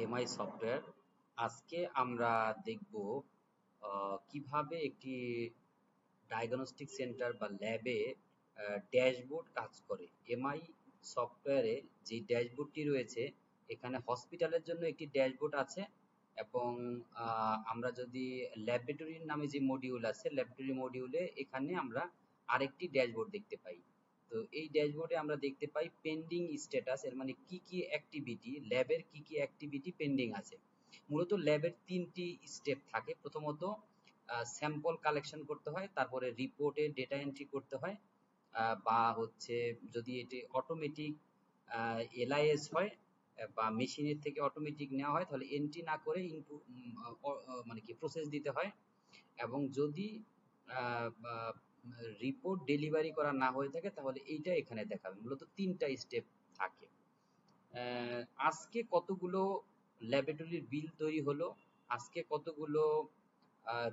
MI software. আজকে আমরা দেখব কিভাবে একটি ডায়াগনস্টিক সেন্টার বা ল্যাবে ড্যাশবোর্ড কাজ করে। এমআই সফটওয়্যারে যে ড্যাশবোর্ডটি রয়েছে, এখানে হসপিটালের জন্য একটি ড্যাশবোর্ড আছে এবং আমরা যদি ল্যাবরেটরির নামে যে মডিউল আছে, ল্যাবরেটরি মডিউলে এখানে আমরা আরেকটি ড্যাশবোর্ড দেখতে পাই। তো এই ড্যাশবোর্ডে আমরা দেখতে পাই পেন্ডিং স্ট্যাটাস, এর মানে কি কি অ্যাক্টিভিটি, ল্যাবের কি কি অ্যাক্টিভিটি পেন্ডিং আছে। মূলত ল্যাবের তিনটি স্টেপ থাকে। প্রথমত স্যাম্পল কালেকশন করতে হয়, তারপরে রিপোর্টে ডেটা এন্ট্রি করতে হয়, বা হচ্ছে যদি এটি অটোমেটিক এলআইএস হয় বা মেশিনের থেকে অটোমেটিক নেওয়া হয়, তাহলে এন্ট্রি না করে ইনপুট মানে কি প্রসেস দিতে হয়। এবং যদি রিপোর্ট ডেলিভারি করা না হয়ে থাকে তাহলে এইটা এখানে দেখাবে। মূলত তিনটা স্টেপ থাকে। আজকে কতগুলো ল্যাবরেটরির বিল তৈরি হলো, আজকে কতগুলো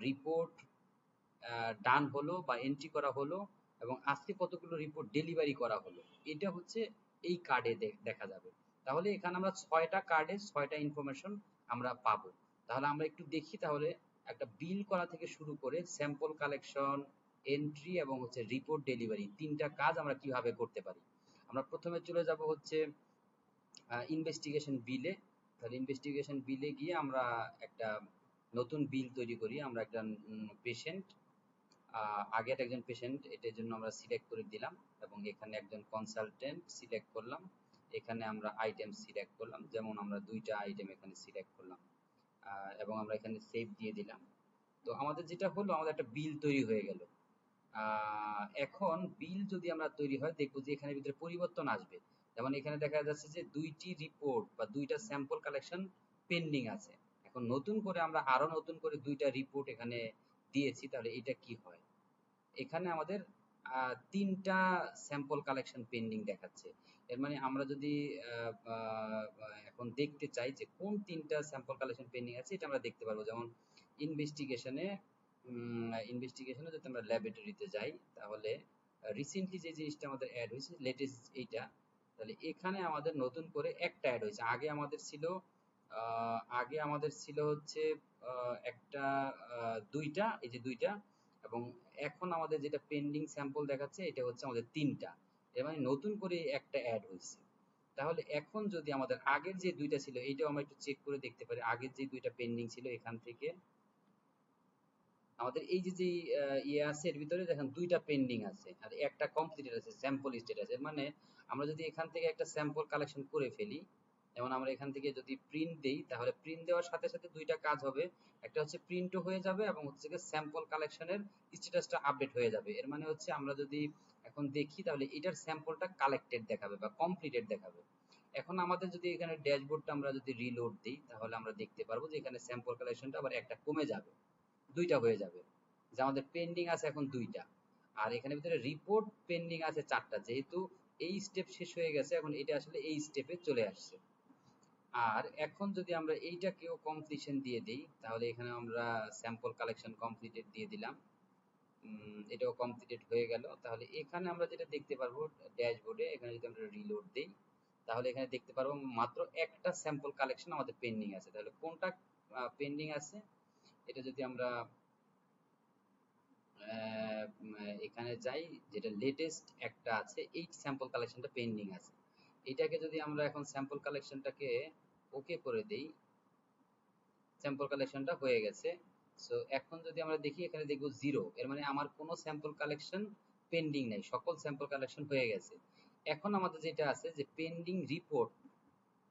রিপোর্ট ডান হলো বা এন্ট্রি করা হলো, এবং আজকে কতগুলো রিপোর্ট ডেলিভারি করা হলো, এটা হচ্ছে এই কার্ডে দেখা যাবে। তাহলে এখানে আমরা 6টা কার্ডে 6টা ইনফরমেশন আমরা পাবো। তাহলে আমরা একটু দেখি, তাহলে একটা বিল করা থেকে শুরু করে স্যাম্পল কালেকশন, এন্ট্রি এবং হচ্ছে রিপোর্ট ডেলিভারি, তিনটা কাজ আমরা কিভাবে করতে পারি। আমরা প্রথমে চলে যাব হচ্ছে ইনভেস্টিগেশন বিলে। তাহলে ইনভেস্টিগেশন বিলে গিয়ে আমরা একটা নতুন বিল তৈরি করি। আমরা একটা পেশেন্ট, আগের একজন পেশেন্ট, এটার জন্য আমরা সিলেক্ট করে দিলাম এবং এখানে একজন কনসালটেন্ট সিলেক্ট করলাম। এখানে আমরা আইটেম সিলেক্ট করলাম, যেমন আমরা 2টা আইটেম এখানে সিলেক্ট করলাম এবং আমরা এখানে সেভ দিয়ে দিলাম। তো আমাদের যেটা হলো, আমাদের একটা বিল তৈরি হয়ে গেল। এখন বিল যদি আমরা তৈরি হয়, দেখবো যে এখানে ভিতরে পরিবর্তন আসবে। যেমন এখানে দেখা যাচ্ছে যে 2টি রিপোর্ট বা 2টা স্যাম্পল কালেকশন পেন্ডিং আছে। এখন নতুন করে আমরা আরো নতুন করে 2টা রিপোর্ট এখানে দিয়েছি, তাহলে এটা কি হয়? এখানে আমাদের 3টা স্যাম্পল কালেকশন পেন্ডিং দেখাচ্ছে। এর মানে আমরা যদি এখন দেখতে চাই যে কোন 3টা স্যাম্পল কালেকশন পেন্ডিং আছে, এটা আমরা দেখতে পারবো। যেমন ইনভেস্টিগেশনে ইনভেস্টিগেশনে যদি আমরা ল্যাবরেটরিতে যাই, তাহলে রিসেন্টলি যে জিনিসটা আমাদের অ্যাড হয়েছে, লেটেস্ট এইটা, তাহলে এখানে আমাদের নতুন করে একটা অ্যাড হয়েছে। আগে আমাদের ছিল হচ্ছে একটা, 2টা, এই যে 2টা, এবং এখন আমাদের যেটা পেন্ডিং স্যাম্পল দেখাচ্ছে এটা হচ্ছে আমাদের 3টা। এর মানে নতুন করে একটা অ্যাড হয়েছে। তাহলে এখন যদি আমাদের আগের যে 2টা ছিল, এইটাও আমরা একটু চেক করে দেখতে পারি। আগের যে 2টা পেন্ডিং ছিল, এখান থেকে আমাদের এই যে ইয়ে আছে, এর ভিতরে দেখেন 2টা পেন্ডিং আছে আর একটা কমপ্লিটেড আছে, স্যাম্পল স্টেটাস। এর মানে আমরা যদি এখান থেকে একটা স্যাম্পল কালেকশন করে ফেলি, যেমন আমরা এখান থেকে যদি প্রিন্ট দেই, তাহলে প্রিন্ট দেওয়ার সাথে সাথে 2টা কাজ হবে। একটা হচ্ছে প্রিন্টও হয়ে যাবে এবং হচ্ছে স্যাম্পল কালেকশনের স্ট্যাটাসটা আপডেট হয়ে যাবে। এর মানে হচ্ছে আমরা যদি এখন দেখি, তাহলে এটার স্যাম্পলটা কালেক্টেড দেখাবে বা কমপ্লিটেড দেখাবে। এখন আমাদের যদি এখানে ড্যাশবোর্ডটা আমরা যদি রিলোড দিই, তাহলে আমরা দেখতে পারবো যে এখানে স্যাম্পল কালেকশনটা আবার একটা কমে যাবে, 2টা হয়ে যাবে। যে আমাদের পেন্ডিং আছে এখন 2টা, আর এখানে ভিতরে রিপোর্ট পেন্ডিং আছে 4টা। যেহেতু এই স্টেপ শেষ হয়ে গেছে, এখন এটা আসলে এই স্টেপে চলে আসছে। আর এখন যদি আমরা এইটাকেও কমপ্লিশন দিয়ে দিই, তাহলে এখানে আমরা স্যাম্পল কালেকশন কমপ্লিটেড দিয়ে দিলাম। এটাও কমপ্লিটেড হয়ে গেল। তাহলে এখানে আমরা যেটা দেখতে পারবো ড্যাশবোর্ডে, এখানে যদি আমরা রিলোড দিই, তাহলে এখানে দেখতে পারবো মাত্র একটা স্যাম্পল কালেকশন আমাদের পেন্ডিং আছে। তাহলে কোনটা পেন্ডিং আছে, এটা যদি আমরা এখানে যাই, যেটা লেটেস্ট একটা আছে, এই স্যাম্পল কালেকশনটা পেন্ডিং আছে। এটাকে যদি আমরা এখন স্যাম্পল কালেকশনটাকে ওকে করে দেই, স্যাম্পল কালেকশনটা হয়ে গেছে। সো এখন যদি আমরা দেখি, এখানে দেখবো 0। এর মানে আমার কোনো স্যাম্পল কালেকশন পেন্ডিং নাই, সকল স্যাম্পল কালেকশন হয়ে গেছে। এখন আমাদের যেটা আছে যে পেন্ডিং রিপোর্ট,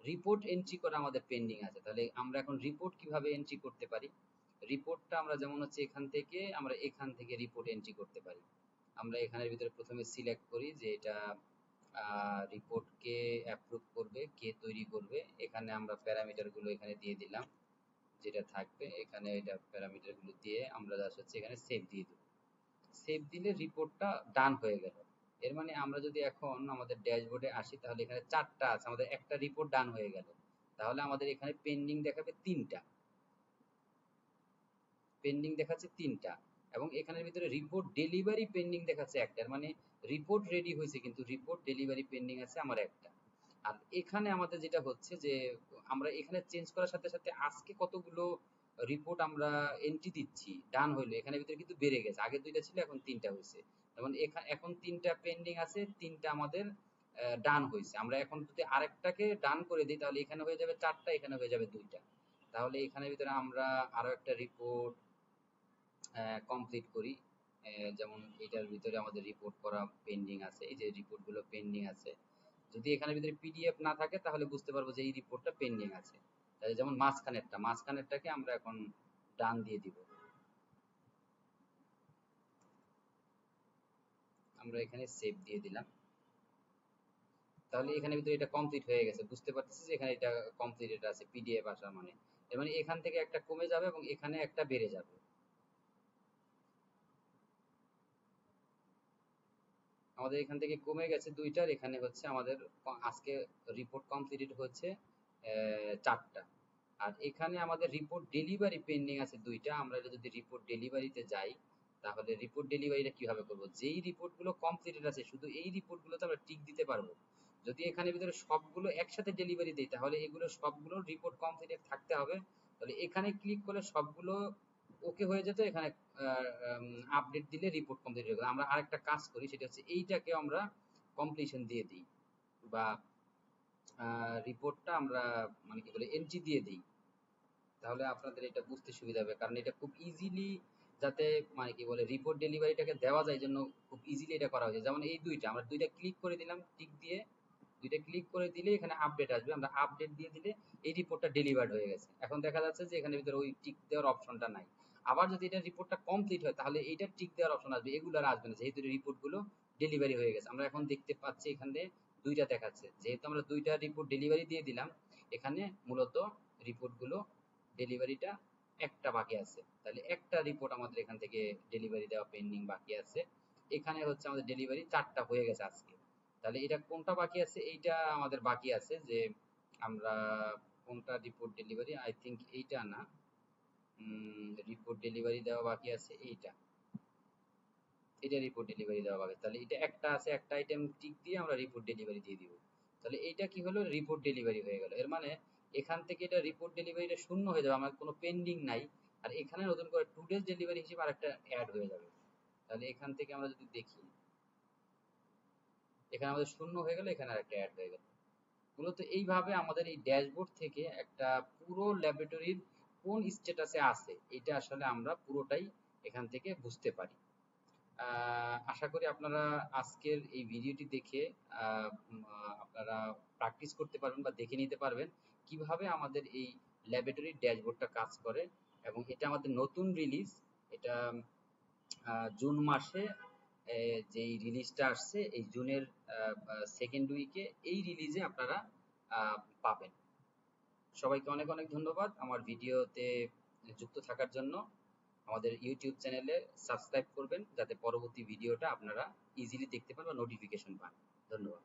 রিপোর্ট এন্ট্রি করা আমাদের পেন্ডিং আছে। তাহলে আমরা এখন রিপোর্ট কিভাবে এন্ট্রি করতে পারি? রিপোর্টটা আমরা যেমন হচ্ছে এখান থেকে রিপোর্ট এন্ট্রি করতে পারি। আমরা এখানের ভিতরে প্রথমে সিলেক্ট করি যে এটা রিপোর্ট কে অ্যাপ্রুভ করবে, কে তৈরি করবে। এখানে আমরা প্যারামিটার গুলো এখানে দিয়ে দিলাম, যেটা থাকবে এখানে এটা প্যারামিটার গুলো দিয়ে আমরা জাস্ট হচ্ছে এখানে সেভ দিয়ে দেব। সেভ দিলে রিপোর্টটা ডান হয়ে গেল। এর মানে আমরা যদি এখন আমাদের ড্যাশবোর্ডে আসি, তাহলে এখানে 4টা আছে, আমাদের একটা রিপোর্ট ডান হয়ে গেল। তাহলে আমাদের এখানে পেন্ডিং দেখাবে 3টা, পেন্ডিং দেখাচ্ছে 3টা, এবং এখানের ভিতরে রিপোর্ট ডেলিভারি পেন্ডিং দেখাচ্ছে একটা। মানে রিপোর্ট রেডি হয়েছে কিন্তু রিপোর্ট ডেলিভারি পেন্ডিং আছে আমার একটা। আর এখানে আমাদের যেটা হচ্ছে যে আমরা এখানে চেঞ্জ করার সাথে সাথে আজকে কতগুলো রিপোর্ট আমরা এন্ট্রি দিচ্ছি ডান হইলো, এখানে ভিতরে কিন্তু বেড়ে গেছে, আগে 2টা ছিল এখন 3টা হয়েছে। যেমন এখন 3টা পেন্ডিং আছে, 3টা আমাদের ডান হয়েছে। আমরা এখন যদি আরেকটাকে ডান করে দিই তাহলে এখানে হয়ে যাবে 4টা, এখানে হয়ে যাবে 2টা। তাহলে এখানে ভিতরে আমরা আরো একটা রিপোর্ট কমপ্লিট করি। যেমন এটার ভিতরে আমাদের রিপোর্ট করা পেন্ডিং আছে, এই যে রিপোর্ট গুলো পেন্ডিং আছে। যদি এখানে ভিতরে পিডিএফ না থাকে তাহলে বুঝতে পারবো যে এই রিপোর্টটা পেন্ডিং আছে। তাহলে যেমন মাঝখানেরটাকে আমরা এখন ডান দিয়ে দিব। আমরা এখানে সেভ দিয়ে দিলাম। তাহলে এখানে ভিতরে এটা কমপ্লিট হয়ে গেছে, বুঝতে পারতেছি যে এখানে এটা কমপ্লিটেড আছে পিডিএফ আসা মানে। এর মানে এখান থেকে একটা কমে যাবে এবং এখানে একটা বেড়ে যাবে। আমাদের এখান থেকে কমে গেছে 2টার, এখানে হচ্ছে আমাদের আজকে রিপোর্ট কমপ্লিটেড হচ্ছে 4টা। আর এখানে আমাদের রিপোর্ট ডেলিভারি পেন্ডিং আছে 2টা। আমরা যদি রিপোর্ট ডেলিভারিতে যাই তাহলে রিপোর্ট ডেলিভারিটা কিভাবে করব, যেই রিপোর্ট গুলো কমপ্লিটেড আছে শুধু এই রিপোর্ট গুলোতে আমরা টিক দিতে পারবো। যদি এখানে ভিতরে সবগুলো একসাথে ডেলিভারি দেই তাহলে এগুলো সবগুলো রিপোর্ট কমপ্লিটেড থাকতে হবে। তাহলে এখানে ক্লিক করলে সবগুলো ওকে হয়ে যেত, এখানে আপডেট দিলে রিপোর্ট কমপ্লিট হয়ে গেল। আমরা আরেকটা কাজ করি, সেটা হচ্ছে এইটাকে আমরা কমপ্লিশন দিয়ে দিই, বা রিপোর্টটা আমরা মানে কি বলে এন্ট্রি দিয়ে দিই। তাহলে আপনাদের এটা বুঝতে সুবিধা হবে, কারণ এটা খুব ইজিলি যাতে মানে কি বলে রিপোর্ট ডেলিভারিটাকে দেওয়া যায় জন্য খুব ইজিলি এটা করা হয়েছে। যেমন এই 2টা আমরা 2টা ক্লিক করে দিলাম টিক দিয়ে, 2টা ক্লিক করে দিলে এখানে আপডেট আসবে, আমরা আপডেট দিয়ে দিলে এই রিপোর্টটা ডেলিভার্ড হয়ে গেছে। এখন দেখা যাচ্ছে যে এখানে ভিতরে ওই টিক দেওয়ার অপশনটা নাই। আবার যদি এটা রিপোর্টটা কমপ্লিট হয় তাহলে এইটা টিক দেওয়ার অপশন আসবে, এগুলো আর আসবে না, যেহেতু রিপোর্টগুলো ডেলিভারি হয়ে গেছে। আমরা এখন দেখতে পাচ্ছি এখানে 2টা দেখাচ্ছে, যেহেতু আমরা 2টা রিপোর্ট ডেলিভারি দিয়ে দিলাম। এখানে মূলত রিপোর্টগুলো ডেলিভারিটা একটা বাকি আছে, তাহলে একটা রিপোর্ট আমাদের এখান থেকে ডেলিভারি দেওয়া পেন্ডিং বাকি আছে। এখানে হচ্ছে আমাদের ডেলিভারি 4টা হয়ে গেছে আজকে। তাহলে এটা কোনটা বাকি আছে, এইটা আমাদের বাকি আছে যে আমরা কোনটা রিপোর্ট ডেলিভারি, আই থিঙ্ক এইটা না, রিপোর্ট ডেলিভারি দেওয়া বাকি আছে এইটা, এটা রিপোর্ট ডেলিভারি দেওয়া বাকি। তাহলে এটা একটা আছে, একটা আইটেম টিক দিয়ে আমরা রিপোর্ট ডেলিভারি দিয়ে দিব। তাহলে এইটা কি হলো, রিপোর্ট ডেলিভারি হয়ে গেল। এর মানে এখান থেকে এটা রিপোর্ট ডেলিভারিটা শূন্য হয়ে যাবে, আমার কোনো পেন্ডিং নাই। আর এখানে নতুন করে টুডেজ ডেলিভারি হিসেবে আরেকটা অ্যাড হয়ে যাবে। তাহলে এখান থেকে আমরা যদি দেখি, এখানে আমাদের শূন্য হয়ে গেল, এখানে আরেকটা অ্যাড হয়ে গেল। মূলত এইভাবে আমাদের এই ড্যাশবোর্ড থেকে একটা পুরো ল্যাবরেটরির কোন স্ট্যাটাসে আছে এটা আসলে আমরা পুরোটাই এখান থেকে বুঝতে পারি। আশা করি আপনারা আজকের এই ভিডিওটি দেখে আপনারা প্র্যাকটিস করতে পারবেন বা দেখে নিতে পারবেন কিভাবে আমাদের এই ল্যাবরেটরির ড্যাশবোর্ডটা কাজ করে। এবং এটা আমাদের নতুন রিলিজ, এটা জুন মাসে যেই রিলিজটা আসছে, এই জুনের সেকেন্ড উইকে এই রিলিজে আপনারা পাবেন। সবাইকে অনেক অনেক ধন্যবাদ আমার ভিডিওতে যুক্ত থাকার জন্য। আমাদের ইউটিউব চ্যানেলে সাবস্ক্রাইব করবেন যাতে পরবর্তী ভিডিওটা আপনারা ইজিলি দেখতে পান বা নোটিফিকেশন পান। ধন্যবাদ।